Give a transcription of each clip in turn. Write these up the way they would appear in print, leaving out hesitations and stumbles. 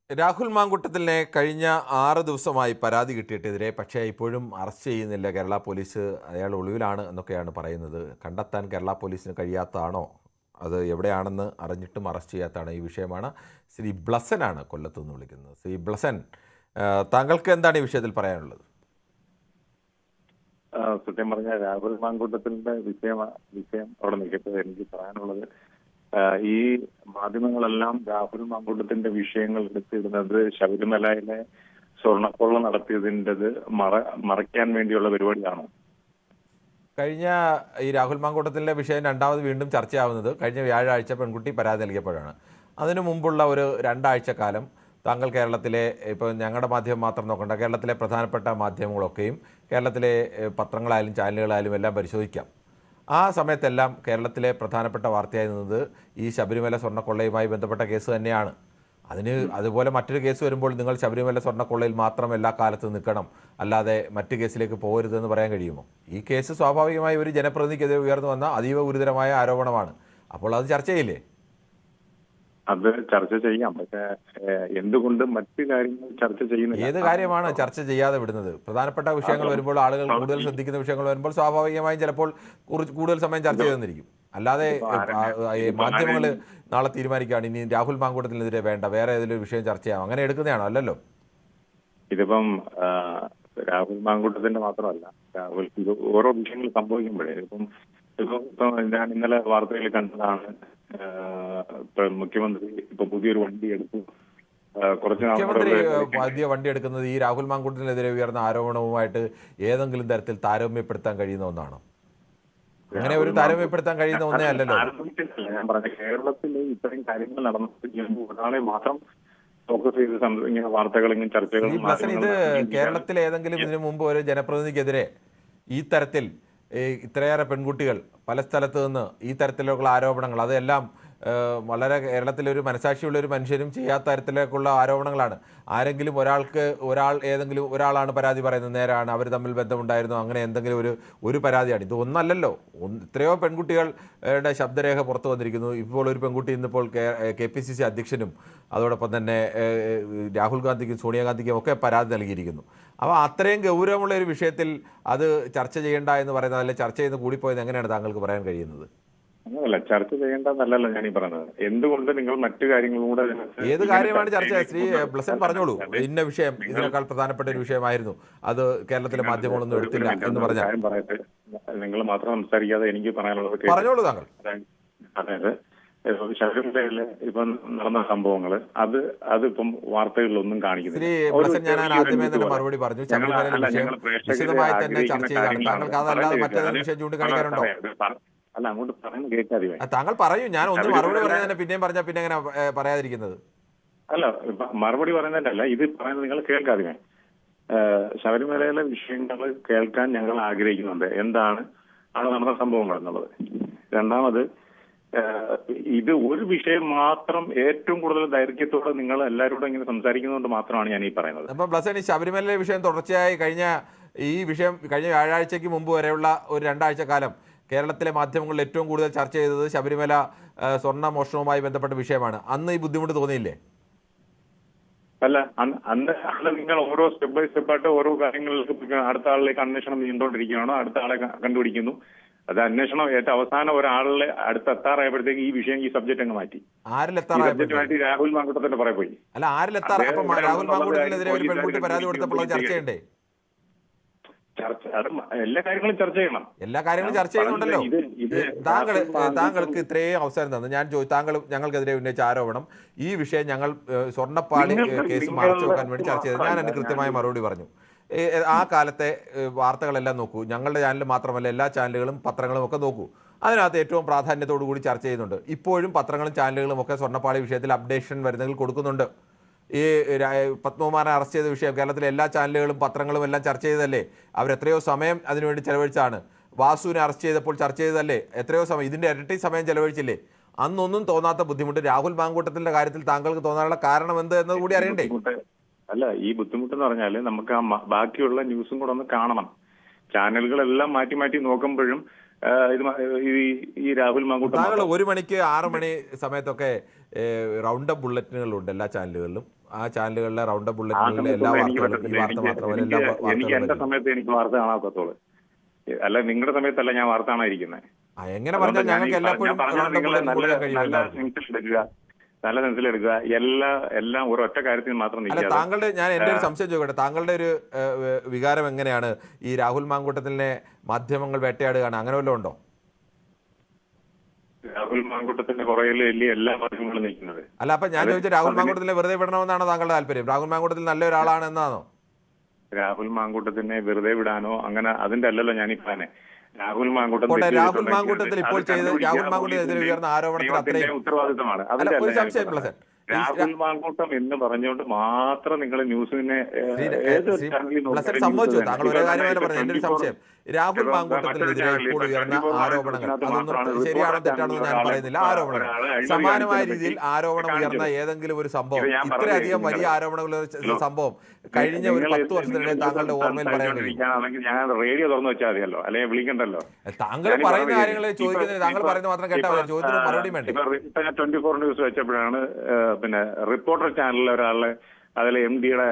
രാഹുൽ മാങ്കൂട്ടത്തിലിനെ കഴിഞ്ഞ 6 ദിവസമായി പരാതി കിട്ടിയിട്ടെതിരെ പക്ഷേ ഇപ്പോഴും അറസ്റ്റ് ചെയ്യുന്നില്ല കേരള പോലീസ്. അയാൾ ഒളിവിലാണ് എന്നൊക്കെയാണ് പറയുന്നത്. കണ്ടെത്താൻ കേരള പോലീസിന് കഴിയാത്തതാണോ, അത് എവിടെയാണെന്ന് അറിഞ്ഞിട്ടും അറസ്റ്റ് ചെയ്യാത്തതാണ് ഈ വിഷയമാണ്. ശ്രീ ബ്ലസനാണ് കൊല്ലത്ത് നിന്ന് വിളിക്കുന്നത്. ശ്രീ ബ്ലസൻ, താങ്കൾക്ക് എന്താണ് ഈ വിഷയത്തിൽ പറയാനുള്ളത്? സത്യം പറഞ്ഞ രാഹുൽ മാങ്കൂട്ടത്തിന്റെ വിഷയം അവിടെ നിൽക്കട്ടെ. എനിക്ക് പറയാനുള്ളത്, ഈ മാധ്യമങ്ങളെല്ലാം രാഹുൽ മാങ്കൂട്ടത്തിന്റെ വിഷയങ്ങൾ എടുത്തിടുന്നത് ശബരിമലയിലെ സ്വർണ്ണക്കൊള്ള നടത്തിയതിൻ്റെത് മറയ്ക്കാൻ വേണ്ടിയുള്ള പരിപാടിയാണോ? കഴിഞ്ഞ ഈ രാഹുൽ മാങ്കൂട്ടത്തിലെ വിഷയം രണ്ടാമത് വീണ്ടും ചർച്ചയാവുന്നത് കഴിഞ്ഞ വ്യാഴാഴ്ച പെൺകുട്ടി പരാതി നൽകിയപ്പോഴാണ്. അതിനു മുമ്പുള്ള ഒരു 2 ആഴ്ച കാലം താങ്കൾ കേരളത്തിലെ, ഇപ്പോൾ ഞങ്ങളുടെ മാധ്യമം മാത്രം നോക്കണ്ട, കേരളത്തിലെ പ്രധാനപ്പെട്ട മാധ്യമങ്ങളൊക്കെയും കേരളത്തിലെ പത്രങ്ങളായാലും ചാനലുകളായാലും എല്ലാം പരിശോധിക്കാം. ആ സമയത്തെല്ലാം കേരളത്തിലെ പ്രധാനപ്പെട്ട വാർത്തയായി നിന്നത് ഈ ശബരിമല സ്വർണ്ണക്കൊള്ളയുമായി ബന്ധപ്പെട്ട കേസ് തന്നെയാണ്. അതുപോലെ മറ്റൊരു കേസ് വരുമ്പോൾ നിങ്ങൾ ശബരിമല സ്വർണ്ണക്കൊള്ളയിൽ മാത്രം എല്ലാ കാലത്തും നിൽക്കണം, അല്ലാതെ മറ്റു കേസിലേക്ക് പോകരുതെന്ന് പറയാൻ കഴിയുമോ? ഈ കേസ് സ്വാഭാവികമായി ഒരു ജനപ്രതിനിധിക്കെതിരെ ഉയർന്നു വന്ന അതീവ ഗുരുതരമായ ആരോപണമാണ്. അപ്പോൾ അത് ചർച്ച ചെയ്യില്ലേ? അത് ചർച്ച ചെയ്യാം, പക്ഷെ എന്തുകൊണ്ട് മറ്റു കാര്യങ്ങൾ ചർച്ച ചെയ്യുന്നില്ല? ഏത് കാര്യമാണ് ചർച്ച ചെയ്യാതെ വിടുന്നത്? പ്രധാനപ്പെട്ട വിഷയങ്ങൾ വരുമ്പോൾ, ആളുകൾ കൂടുതൽ ശ്രദ്ധിക്കുന്ന വിഷയങ്ങൾ വരുമ്പോൾ സ്വാഭാവികമായും ചിലപ്പോൾ കൂടുതൽ സമയം ചർച്ച ചെയ്തെന്നിരിക്കും. അല്ലാതെ മാധ്യമങ്ങൾ നാളെ തീരുമാനിക്കുകയാണ് ഇനി രാഹുൽ മാങ്കൂട്ടത്തിനെതിരെ വേണ്ട, വേറെ ഏതെങ്കിലും വിഷയം ചർച്ച ചെയ്യാം, അങ്ങനെ എടുക്കുന്നതാണോ? അല്ലല്ലോ. ഇതിപ്പം രാഹുൽ മാങ്കൂട്ടത്തിന്റെ മാത്രമല്ല, ഇത് ഓരോ വിഷയങ്ങൾ സംഭവിക്കുമ്പോഴേ ഇപ്പം ഞാൻ ഇന്നലെ വാർത്തയിൽ കണ്ടതാണ്. മുഖ്യമന്ത്രി ഇപ്പൊ പുതിയൊരു വണ്ടി എടുത്തു. കുറച്ച് മുഖ്യമന്ത്രി പുതിയ വണ്ടി എടുക്കുന്നത് ഈ രാഹുൽ മാങ്കൂട്ടത്തിനെതിരെ ഉയർന്ന ആരോപണവുമായിട്ട് ഏതെങ്കിലും തരത്തിൽ താരതമ്യപ്പെടുത്താൻ കഴിയുന്ന ഒന്നാണോ? അങ്ങനെ ഒരു താരതമ്യപ്പെടുത്താൻ കഴിയുന്ന ഒന്നേ അല്ലല്ലോ. ഞാൻ പറഞ്ഞ കേരളത്തിൽ ഇത്രയും കാര്യങ്ങൾ നടന്നു ഒരാളെ മാത്രം ഫോക്കസ് ചെയ്ത് ഇങ്ങനെ വാർത്തകളും ചർച്ചകളും. ഇത് കേരളത്തിലെ ഏതെങ്കിലും ഇതിനു മുമ്പ് ഒരു ജനപ്രതിനിധിക്കെതിരെ ഈ തരത്തിൽ ഇത്രയേറെ പെൺകുട്ടികൾ പല സ്ഥലത്ത് നിന്ന് ഈ തരത്തിലുള്ള ആരോപണങ്ങൾ, അതെല്ലാം വളരെ കേരളത്തിലെ ഒരു മനസാക്ഷിയുള്ള ഒരു മനുഷ്യരും ചെയ്യാത്ത തരത്തിലേക്കുള്ള ആരോപണങ്ങളാണ്. ആരെങ്കിലും ഏതെങ്കിലും ഒരാളാണ് പരാതി പറയുന്നത്, നേരാണ്, അവർ തമ്മിൽ ബന്ധമുണ്ടായിരുന്നു, അങ്ങനെ എന്തെങ്കിലും ഒരു പരാതിയാണ്. ഇത് ഒന്നല്ലല്ലോ, എത്രയോ പെൺകുട്ടികളുടെ ശബ്ദരേഖ പുറത്തു വന്നിരിക്കുന്നു. ഇപ്പോൾ ഒരു പെൺകുട്ടി ഇന്നിപ്പോൾ KPCC അധ്യക്ഷനും അതോടൊപ്പം തന്നെ രാഹുൽ ഗാന്ധിക്കും സോണിയാഗാന്ധിക്കും ഒക്കെ പരാതി നൽകിയിരിക്കുന്നു. അപ്പോൾ അത്രയും ഗൗരവമുള്ള ഒരു വിഷയത്തിൽ അത് ചർച്ച ചെയ്യേണ്ട എന്ന് പറയുന്നത്, അല്ലെങ്കിൽ ചർച്ച ചെയ്ത് കൂടിപ്പോയത് എങ്ങനെയാണ് താങ്കൾക്ക് പറയാൻ കഴിയുന്നത്? അങ്ങനല്ല, ചർച്ച ചെയ്യേണ്ടതല്ലല്ലോ ഞാനീ പറഞ്ഞത്. എന്തുകൊണ്ട് നിങ്ങൾ മറ്റു കാര്യങ്ങളും കൂടെ ഏത് കാര്യമാണ് ചർച്ച? ശ്രീ ബ്ലസൻ പറഞ്ഞോളൂ, ഇന്ന വിഷയം ഇതിനേക്കാൾ പ്രധാനപ്പെട്ട ഒരു വിഷയമായിരുന്നു, അത് കേരളത്തിലെ മാധ്യമങ്ങളൊന്നും എടുത്തില്ല എന്ന് പറഞ്ഞാൽ. കാര്യം പറയട്ടെ, നിങ്ങൾ മാത്രം സംസാരിക്കാതെ എനിക്ക് പറയാനുള്ളത് പറഞ്ഞോളൂ താങ്കൾ. അതായത് ശബരിമലയില് ഇപ്പം നടന്ന സംഭവങ്ങൾ അതിപ്പം വാർത്തകളിലൊന്നും കാണിക്കുന്നില്ല. ശ്രീ ബ്ലസൻ, ഞാൻ ആദ്യമേ തന്നെ മറുപടി പറഞ്ഞു. ശബരിമലയിലെ വിഷയം വിശദമായി തന്നെ ചർച്ച ചെയ്താണ്. താങ്കൾക്ക് അതല്ലാതെ മറ്റേതൊരു വിഷയം ചൂണ്ടിക്കാണിക്കാനുണ്ടോ? അല്ല, അങ്ങോട്ട് പറയുന്നത് കേൾക്കാതെ. താങ്കൾ പറയൂ. ഞാൻ ഒന്ന് മറുപടി പറഞ്ഞാൽ തന്നെ പിന്നെയും പറഞ്ഞാൽ പിന്നെ എങ്ങനെ പറയാതിരിക്കുന്നത്? അല്ല, മറുപടി പറയുന്നതല്ല, ഇത് പറയുന്നത് നിങ്ങൾ കേൾക്കാതെ. ശബരിമലയിലെ വിഷയങ്ങൾ കേൾക്കാൻ ഞങ്ങൾ ആഗ്രഹിക്കുന്നുണ്ട്. എന്താണ് നടന്ന സംഭവങ്ങൾ എന്നുള്ളത്. രണ്ടാമത്, ഇത് ഒരു വിഷയം മാത്രം ഏറ്റവും കൂടുതൽ ദൈർഘ്യത്തോടെ നിങ്ങൾ എല്ലാവരോടും ഇങ്ങനെ സംസാരിക്കുന്നതുകൊണ്ട് മാത്രമാണ് ഞാൻ ഈ പറയുന്നത്. അപ്പൊ ബ്ലസൻ, ഈ ശബരിമലയിലെ വിഷയം തുടർച്ചയായി ഈ വിഷയം കഴിഞ്ഞ വ്യാഴാഴ്ചയ്ക്ക് മുമ്പ് വരെയുള്ള ഒരു 2 ആഴ്ച കാലം കേരളത്തിലെ മാധ്യമങ്ങളിൽ ഏറ്റവും കൂടുതൽ ചർച്ച ചെയ്തത് ശബരിമല സ്വർണ്ണ മോഷണവുമായി ബന്ധപ്പെട്ട വിഷയമാണ്. അന്ന് ഈ ബുദ്ധിമുട്ട് തോന്നിയില്ലേ? അല്ല, അന്ന് നിങ്ങൾ ഓരോ സ്റ്റെപ്പ് ബൈ സ്റ്റെപ്പായിട്ട് ഓരോ കാര്യങ്ങളിലേക്ക് അടുത്ത ആളിലേക്ക് അന്വേഷണം നീണ്ടുകൊണ്ടിരിക്കുകയാണോ, അടുത്ത ആളെ കണ്ടുപിടിക്കുന്നു. അത് അന്വേഷണം ഏറ്റവും അവസാനം ഒരാളിലെ അടുത്തെത്താറായപ്പോഴത്തേക്ക് ഈ സബ്ജക്ട് അങ്ങ് മാറ്റി. മാറ്റി രാഹുൽ മാങ്കൂട്ടത്തിന്റെ പുറകെ പോയി. അല്ല, രാഹുൽ മാങ്കൂട്ടത്തിനെതിരെ ഒരു പെൺകുട്ടി പരാതി കൊടുത്തപ്പോൾ ചർച്ച ചെയ്യണ്ടേ? എല്ലാ കാര്യങ്ങളും ചർച്ച ചെയ്യണം. എല്ലാ കാര്യങ്ങളും ചർച്ച ചെയ്യുന്നുണ്ടല്ലോ. താങ്കൾക്ക് ഇത്രയും അവസരം തന്നു. ഞാൻ ഞങ്ങൾക്കെതിരെ ഉന്നയിച്ച ആരോപണം, ഈ വിഷയം ഞങ്ങൾ സ്വർണ്ണപ്പാളി കേസ് മറച്ചു വെക്കാൻ വേണ്ടി ചർച്ച ചെയ്തത്. ഞാൻ അതിന് കൃത്യമായ മറുപടി പറഞ്ഞു. ആ കാലത്തെ വാർത്തകളെല്ലാം നോക്കൂ. ഞങ്ങളുടെ ചാനൽ മാത്രമല്ല, എല്ലാ ചാനലുകളും പത്രങ്ങളും ഒക്കെ നോക്കൂ. അതിനകത്ത് ഏറ്റവും പ്രാധാന്യത്തോടു കൂടി ചർച്ച ചെയ്യുന്നുണ്ട്. ഇപ്പോഴും പത്രങ്ങളും ചാനലുകളും ഒക്കെ സ്വർണ്ണപ്പാളി വിഷയത്തിൽ അപ്ഡേഷൻ വരുന്നതിൽ കൊടുക്കുന്നുണ്ട്. ഈ പത്മകുമാരനെ അറസ്റ്റ് ചെയ്ത വിഷയം കേരളത്തിലെ എല്ലാ ചാനലുകളും പത്രങ്ങളും എല്ലാം ചർച്ച ചെയ്തതല്ലേ? അവരെത്രയോ സമയം അതിനുവേണ്ടി ചെലവഴിച്ചാണ്. വാസുവിനെ അറസ്റ്റ് ചെയ്തപ്പോൾ ചർച്ച ചെയ്തതല്ലേ? എത്രയോ സമയം, ഇതിൻ്റെ ഇരട്ടി സമയം ചെലവഴിച്ചില്ലേ? അന്നൊന്നും തോന്നാത്ത ബുദ്ധിമുട്ട് രാഹുൽ മാങ്കൂട്ടത്തിൻ്റെ കാര്യത്തിൽ താങ്കൾക്ക് തോന്നാനുള്ള കാരണം എന്ത് എന്നത് കൂടി അറിയണ്ടേ? അല്ല, ഈ ബുദ്ധിമുട്ടെന്ന് പറഞ്ഞാൽ നമുക്ക് ബാക്കിയുള്ള ന്യൂസും കൂടെ ഒന്ന് കാണണം. ചാനലുകളെല്ലാം മാറ്റി മാറ്റി നോക്കുമ്പോഴും ഈ രാഹുൽ മാങ്കൂട്ടം, താങ്കൾ 1 മണിക്ക് 6 മണി സമയത്തൊക്കെ റൗണ്ട് അപ്പ് ബുള്ളറ്റിനുകളുണ്ട് എല്ലാ ചാനലുകളിലും. ആ ചാനലുകളിലെ റൗണ്ട് അപ്പ് ബുള്ളറ്റിനുകളിലെ എല്ലാ വാർത്തകളും ഈ വാർത്ത മാത്രമല്ല എല്ലാ എനിക്ക് എന്റെ വാർത്തകളും സമയത്ത് എനിക്ക് വാർത്ത കാണാത്തത്തോളൂ. അല്ല, നിങ്ങളുടെ സമയത്തല്ല ഞാൻ വാർത്ത കാണാതിരിക്കുന്നത്. എങ്ങനെ പറഞ്ഞാൽ ഞങ്ങൾക്ക് എല്ലായ്പ്പോഴും റൗണ്ട് അപ്പ് ബുള്ളറ്റിൻ കൊടുക്കാൻ കഴിയും എല്ലാവർക്കും. നല്ല സെൻസിലെടുക്കുക. എല്ലാം ഒരൊറ്റ കാര്യത്തിൽ മാത്രം അല്ല, നിൽക്കുക. താങ്കളുടെ ഞാൻ എൻ്റെ ഒരു സംശയം ചോദിക്കട്ടെ, താങ്കളുടെ ഒരു വികാരം എങ്ങനെയാണ്? ഈ രാഹുൽ മാങ്കൂട്ടത്തിനെ മാധ്യമങ്ങൾ വേട്ടയാടുകയാണ്, അങ്ങനെ വല്ലതും ഉണ്ടോ? രാഹുൽ മാങ്കൂട്ടത്തിന്റെ പുറകിൽ എല്ലാ മാധ്യമങ്ങളും നിൽക്കുന്നത്. അല്ല, അപ്പൊ ഞാൻ ചോദിച്ചത് രാഹുൽ മാങ്കൂട്ടത്തിനെ വെറുതെ വിടണമെന്നാണോ താങ്കളുടെ താല്പര്യം? രാഹുൽ മാങ്കൂട്ടത്തിൽ നല്ലൊരാളാണ് എന്നാണോ? രാഹുൽ മാങ്കൂട്ടത്തിനെ വെറുതെ വിടാനോ അങ്ങനെ അതിന്റെ അല്ലല്ലോ ഞാനിപ്പാനെ. രാഹുൽ മാങ്കൂട്ടത്തിൽ ഇപ്പോൾ രാഹുൽ മാങ്കൂട്ടത്തിനെതിരെ ഉയർന്ന ആരോപണത്തിൽ അത്രയും ഉത്തരവാദിത്തമാണ്. ഒരു സംശയം രാഹുൽ മാങ്കൂട്ടം എന്ന് പറഞ്ഞുകൊണ്ട് മാത്രം നിങ്ങൾ ന്യൂസിനെ സമ്മതിച്ചു. താങ്കൾ ഒരേ കാര്യമല്ല പറഞ്ഞു. എന്റെ ഒരു സംശയം, രാഹുൽ മാങ്കൂട്ടത്തിനെതിരെ ഇപ്പോൾ ഉയർന്ന ആരോപണങ്ങൾ അതൊന്നും ശരിയാണോ തെറ്റാണോ ഞാൻ പറയുന്നില്ല. ആരോപണങ്ങൾ സമാനമായ രീതിയിൽ ആരോപണം ഉയർന്ന ഏതെങ്കിലും ഒരു സംഭവം, ഇത്രയധികം വലിയ ആരോപണങ്ങളുള്ള സംഭവം കഴിഞ്ഞ ഒരു 10 വർഷത്തിനിടെ താങ്കളുടെ ഓർമ്മയിൽ പറയാൻ കഴിയും? ഞാൻ റേഡിയോ തുറന്നു വെച്ചാൽ മതിയല്ലോ, അല്ലെങ്കിൽ വിളിക്കണ്ടല്ലോ. താങ്കൾ പറയുന്ന കാര്യങ്ങൾ ചോദിക്കുന്നത് താങ്കൾ പറയുന്നത് മാത്രം കേട്ടാൽ ചോദ്യത്തിന് മറുപടി വേണ്ടേ? 24 ന്യൂസ് വെച്ചപ്പോഴാണ് പിന്നെ റിപ്പോർട്ടർ ചാനലിലെ ഒരാളെ അതിലെ MD-യുടെ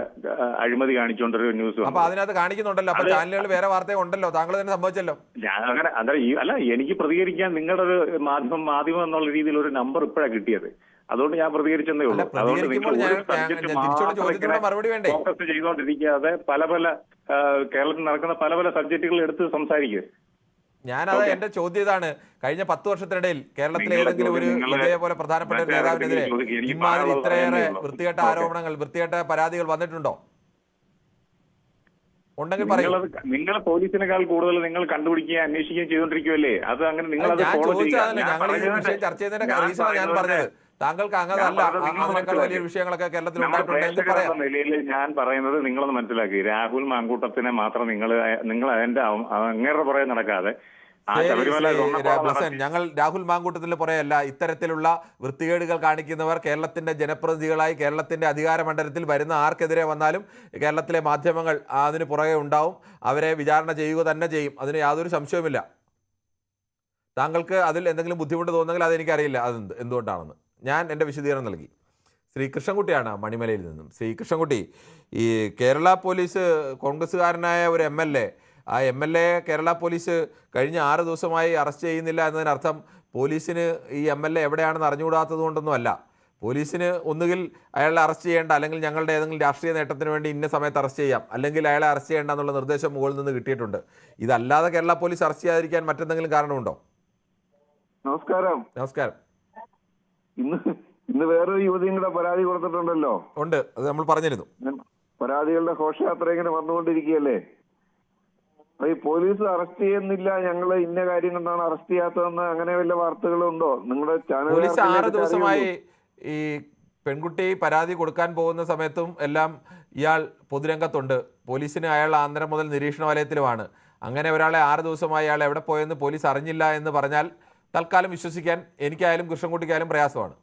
അഴിമതി കാണിച്ചുകൊണ്ടൊരു ന്യൂസ്. അപ്പൊ അതിനകത്ത് കാണിക്കുന്നുണ്ടല്ലോ, അപ്പൊ ചാനലുകൾ വേറെ വാർത്ത ഉണ്ടല്ലോ, താങ്കൾ തന്നെ സംഭവിച്ചല്ലോ. ഞാൻ അങ്ങനെ അല്ല, എനിക്ക് പ്രതികരിക്കാൻ നിങ്ങളുടെ ഒരു മാധ്യമം എന്നുള്ള രീതിയിൽ ഒരു നമ്പർ ഇപ്പോഴാണ് കിട്ടിയത്. അതുകൊണ്ട് ഞാൻ പ്രതികരിച്ചെന്നേ ഉള്ളൂ. മറുപടി വേണ്ടേ? ഫോക്കസ് ചെയ്തുകൊണ്ടിരിക്കാതെ പല കേരളത്തിൽ നടക്കുന്ന പല സബ്ജക്റ്റുകൾ എടുത്ത് സംസാരിക്കുക. ഞാനത് എന്റെ ചോദ്യം ഇതാണ്, കഴിഞ്ഞ 10 വർഷത്തിനിടയിൽ കേരളത്തിലെ ഏതെങ്കിലും ഒരു ഇതേപോലെ പ്രധാനപ്പെട്ട ഒരു നേതാവിനെതിരെ ഇമാതിരി ഇത്രയേറെ വൃത്തികെട്ട ആരോപണങ്ങൾ, വൃത്തികെട്ട പരാതികൾ വന്നിട്ടുണ്ടോ? ഉണ്ടെങ്കിൽ പറയൂ. നിങ്ങൾ പോലീസിനേക്കാൾ കൂടുതൽ നിങ്ങൾ കണ്ടുപിടിക്കുകയും അന്വേഷിക്കുകയും ചെയ്തുകൊണ്ടിരിക്കുമല്ലേ? അത് അങ്ങനെ നിങ്ങൾ ഞാൻ ചോദിച്ചതല്ല, ഞങ്ങൾ ഈ വിഷയം ചർച്ച ചെയ്തതിന്റെ റീസണാണ് ഞാൻ പറഞ്ഞത്. താങ്കൾക്ക് അങ്ങനല്ല, അതിനേക്കാൾ വലിയ വിഷയങ്ങളൊക്കെ കേരളത്തിൽ ഉണ്ടായിട്ടുണ്ട്. നിലയിൽ ഞാൻ പറയുന്നത് നിങ്ങളൊന്ന് മനസ്സിലാക്കി. രാഹുൽ മാങ്കൂട്ടത്തിനെ മാത്രം നിങ്ങൾ അതിന്റെ അങ്ങേറെ പുറകെ നടക്കാതെ ഞങ്ങൾ രാഹുൽ മാങ്കൂട്ടത്തിന് പുറകെയല്ല. ഇത്തരത്തിലുള്ള വൃത്തികേടുകൾ കാണിക്കുന്നവർ കേരളത്തിന്റെ ജനപ്രതിനിധികളായി കേരളത്തിന്റെ അധികാര മണ്ഡലത്തിൽ വരുന്ന ആർക്കെതിരെ വന്നാലും കേരളത്തിലെ മാധ്യമങ്ങൾ അതിന് പുറകെ ഉണ്ടാവും. അവരെ വിചാരണ ചെയ്യുക തന്നെ ചെയ്യും, അതിന് യാതൊരു സംശയവുമില്ല. താങ്കൾക്ക് അതിൽ എന്തെങ്കിലും ബുദ്ധിമുട്ട് തോന്നുന്നെങ്കിൽ അതെനിക്കറിയില്ല എന്തുകൊണ്ടാണെന്ന്. ഞാൻ എൻ്റെ വിശദീകരണം നൽകി. ശ്രീ കൃഷ്ണൻകുട്ടിയാണ് മണിമലയിൽ നിന്നും. ശ്രീ കൃഷ്ണൻകുട്ടി, ഈ കേരള പോലീസ് കോൺഗ്രസ്സുകാരനായ ഒരു MLA, ആ MLA കേരള പോലീസ് കഴിഞ്ഞ 6 ദിവസമായി അറസ്റ്റ് ചെയ്യുന്നില്ല എന്നതിനർത്ഥം പോലീസിന് ഈ MLA എവിടെയാണെന്ന് അറിഞ്ഞുകൂടാത്തത് കൊണ്ടൊന്നും അല്ല. പോലീസിന് ഒന്നുകിൽ അയാളെ അറസ്റ്റ് ചെയ്യേണ്ട, അല്ലെങ്കിൽ ഞങ്ങളുടെ ഏതെങ്കിലും രാഷ്ട്രീയ നേട്ടത്തിന് വേണ്ടി ഇന്ന സമയത്ത് അറസ്റ്റ് ചെയ്യാം, അല്ലെങ്കിൽ അയാളെ അറസ്റ്റ് ചെയ്യേണ്ട എന്നുള്ള നിർദ്ദേശം മുകളിൽ നിന്ന് കിട്ടിയിട്ടുണ്ട്. ഇതല്ലാതെ കേരള പോലീസ് അറസ്റ്റ് ചെയ്യാതിരിക്കാൻ മറ്റെന്തെങ്കിലും കാരണമുണ്ടോ? നമസ്കാരം. ഇന്ന് വേറൊരു യുവതിയും കൂടെ പരാതി കൊടുത്തിട്ടുണ്ടല്ലോ. ഉണ്ട്, അത് നമ്മൾ പറഞ്ഞിരുന്നു. പരാതികളുടെ ഘോഷയാത്ര ഇങ്ങനെ വന്നുകൊണ്ടിരിക്കുകയല്ലേ? ഈ പോലീസ് അറസ്റ്റ് ചെയ്യുന്നില്ല, ഞങ്ങള് ഇന്ന കാര്യം കൊണ്ടാണ് അറസ്റ്റ് ചെയ്യാത്തതെന്ന് അങ്ങനെ വല്ല വാർത്തകളുണ്ടോ നിങ്ങളുടെ ചാനൽ? പോലീസ് 6 ദിവസമായി ഈ പെൺകുട്ടി പരാതി കൊടുക്കാൻ പോകുന്ന സമയത്തും എല്ലാം ഇയാൾ പൊതുരംഗത്തുണ്ട്. പോലീസിന് അയാൾ ആന്ധ്ര മുതൽ നിരീക്ഷണ വലയത്തിലുമാണ്. അങ്ങനെ ഒരാളെ 6 ദിവസമായി അയാൾ എവിടെ പോയെന്ന് പോലീസ് അറിഞ്ഞില്ല എന്ന് പറഞ്ഞാൽ തൽക്കാലം വിശ്വസിക്കാൻ എനിക്കായാലും കൃഷ്ണൻകുട്ടിക്കായാലും പ്രയാസമാണ്.